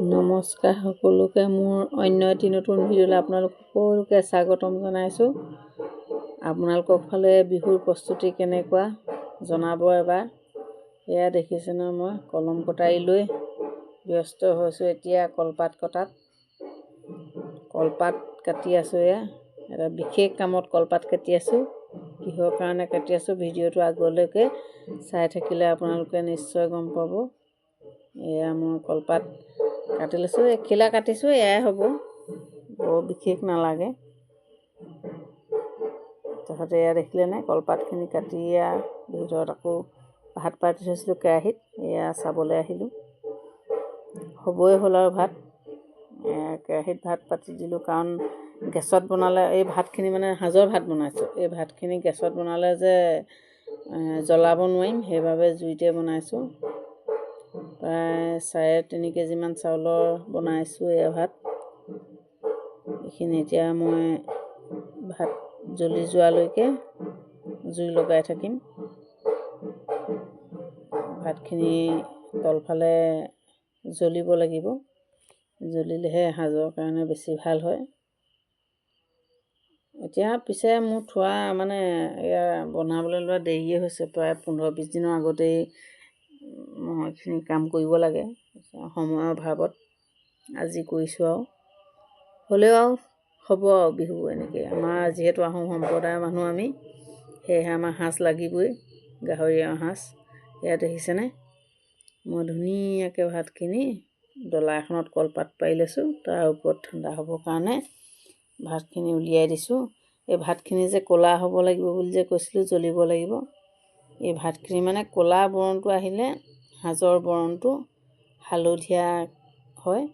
নমস্কাৰ সকলোকে মোৰ অন্য এটি নতুন ভিডিঅ'লৈ আপোনালোক সকলোকে স্বাগতম জনাইছোঁ। আপোনালোকৰ ফালে বিহুৰ প্ৰস্তুতি কেনেকুৱা জনাব এবাৰ। এয়া দেখিছে ন, মই কলম কটাৰী লৈ ব্যস্ত হৈছোঁ এতিয়া কলপাত কটাত। কলপাত কাটি আছোঁ, এয়া এটা বিশেষ কামত কলপাত কাটি আছোঁ। কিহৰ কাৰণে কাটি আছোঁ ভিডিঅ'টো আগলৈকে চাই থাকিলে আপোনালোকে নিশ্চয় গম পাব। এয়া মই কলপাত কাটি লৈছোঁ, এখিলা কাটিছোঁ, এয়াই হ'ব, বৰ বিশেষ নালাগে। তাৰপিছতে এয়া দেখিলেনে কলপাতখিনি কাটি এয়া ভিতৰত আকৌ ভাত পাতি থৈছিলোঁ কেৰাহীত, এয়া চাবলৈ আহিলোঁ। হ'বই হ'ল আৰু ভাত। কেৰাহীত ভাত পাতি দিলোঁ, কাৰণ গেছত বনালে এই ভাতখিনি মানে সাজৰ ভাত বনাইছোঁ। এই ভাতখিনি গেছত বনালে যে জ্বলাব নোৱাৰিম, সেইবাবে জুইতে বনাইছোঁ। প্ৰায় 3.5 কেজিমান চাউলৰ বনাইছোঁ এয়া ভাত। এইখিনি এতিয়া মই ভাত জ্বলি যোৱালৈকে জুই লগাই থাকিম। ভাতখিনি তলফালে জ্বলিব লাগিব, জ্বলিলেহে সাজৰ কাৰণে বেছি ভাল হয়। এতিয়া পিছে মোৰ থোৱা মানে এয়া বনাবলৈ লোৱা দেৰিয়ে হৈছে, প্ৰায় 15-20 দিনৰ আগতেই মই এইখিনি কাম কৰিব লাগে। সময়ৰ অভাৱত আজি কৰিছোঁ আৰু। হ'লেও আৰু হ'ব আৰু বিহু এনেকৈ। আমাৰ যিহেতু আহোম সম্প্ৰদায়ৰ মানুহ আমি, সেয়েহে আমাৰ সাজ লাগিবই, গাহৰি সাজ। এয়া দেখিছেনে, মই ধুনীয়াকৈ ভাতখিনি ডলা এখনত কলপাত পাৰি লৈছোঁ, তাৰ ওপৰত ঠাণ্ডা হ'বৰ কাৰণে ভাতখিনি উলিয়াই দিছোঁ। এই ভাতখিনি যে ক'লা হ'ব লাগিব বুলি যে কৈছিলোঁ, জ্বলিব লাগিব। এই ভাতখিনি মানে ক'লা বৰণটো আহিলে সাজৰ বৰণটো হালধীয়া হয়,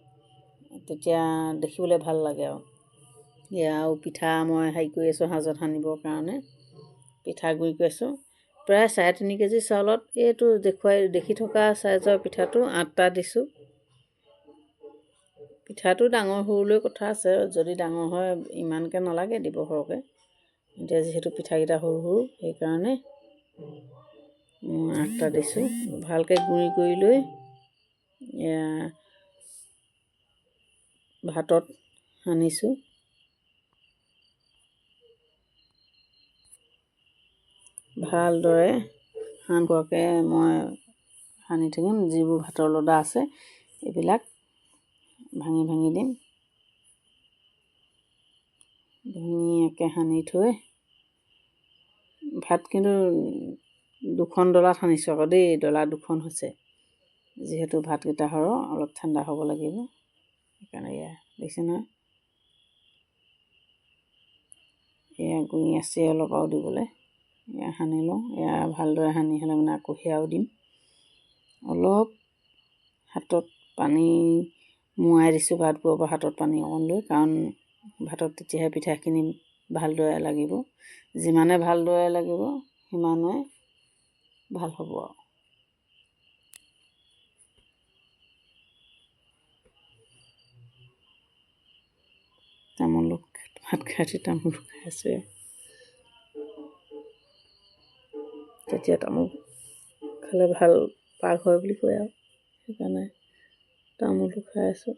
তেতিয়া দেখিবলৈ ভাল লাগে আৰু। এয়াও পিঠা মই হেৰি কৰি আছোঁ, সাজত সানিবৰ কাৰণে পিঠাগুড়ি কৰি আছোঁ। প্ৰায় 3.5 কেজি চাউলত এইটো দেখি থকা চাইজৰ পিঠাটো 8টা দিছোঁ। পিঠাটো ডাঙৰ সৰুলৈ কথা আছে, যদি ডাঙৰ হয় ইমানকৈ নালাগে দিব সৰহকৈ। এতিয়া যিহেতু পিঠাকেইটা সৰু সৰু, সেইকাৰণে মই 8টা দিছোঁ। ভালকৈ গুড়ি কৰি লৈ এয়া ভাতত সানিছোঁ। ভালদৰে সানকুৱাকৈ মই সানি থাকিম। যিবোৰ ভাতৰ লদা আছে এইবিলাক ভাঙি ভাঙি দিম। ধুনীয়াকৈ সানি থৈ ভাত কিন্তু 2খন ডলাত সানিছোঁ আকৌ দেই, ডলা 2খন হৈছে। যিহেতু ভাতকেইটা সৰহ, অলপ ঠাণ্ডা হ'ব লাগিব, সেইকাৰণে এয়া দেখিছে নহয়। এয়া গুড়ি আছে অলপ আৰু দিবলৈ, এয়া সানি লওঁ। এয়া ভালদৰে সানি হ'লে মানে আকৌ সেয়াও দিম। অলপ হাতত পানী মোৱাই দিছোঁ, ভাতবোৰৰ পৰা হাতত পানী অকণ লৈ, কাৰণ ভাতত তেতিয়াহে পিঠাখিনি ভালদৰে লাগিব। যিমানে ভালদৰে লাগিব সিমানে ভাল হ'ব আৰু। তামোল ভাত খাই তামোল খাই আছোঁ। তেতিয়া তামোল খালে ভাল পাক হয় বুলি কয় আৰু, সেইকাৰণে তামোলটো খাই আছোঁ।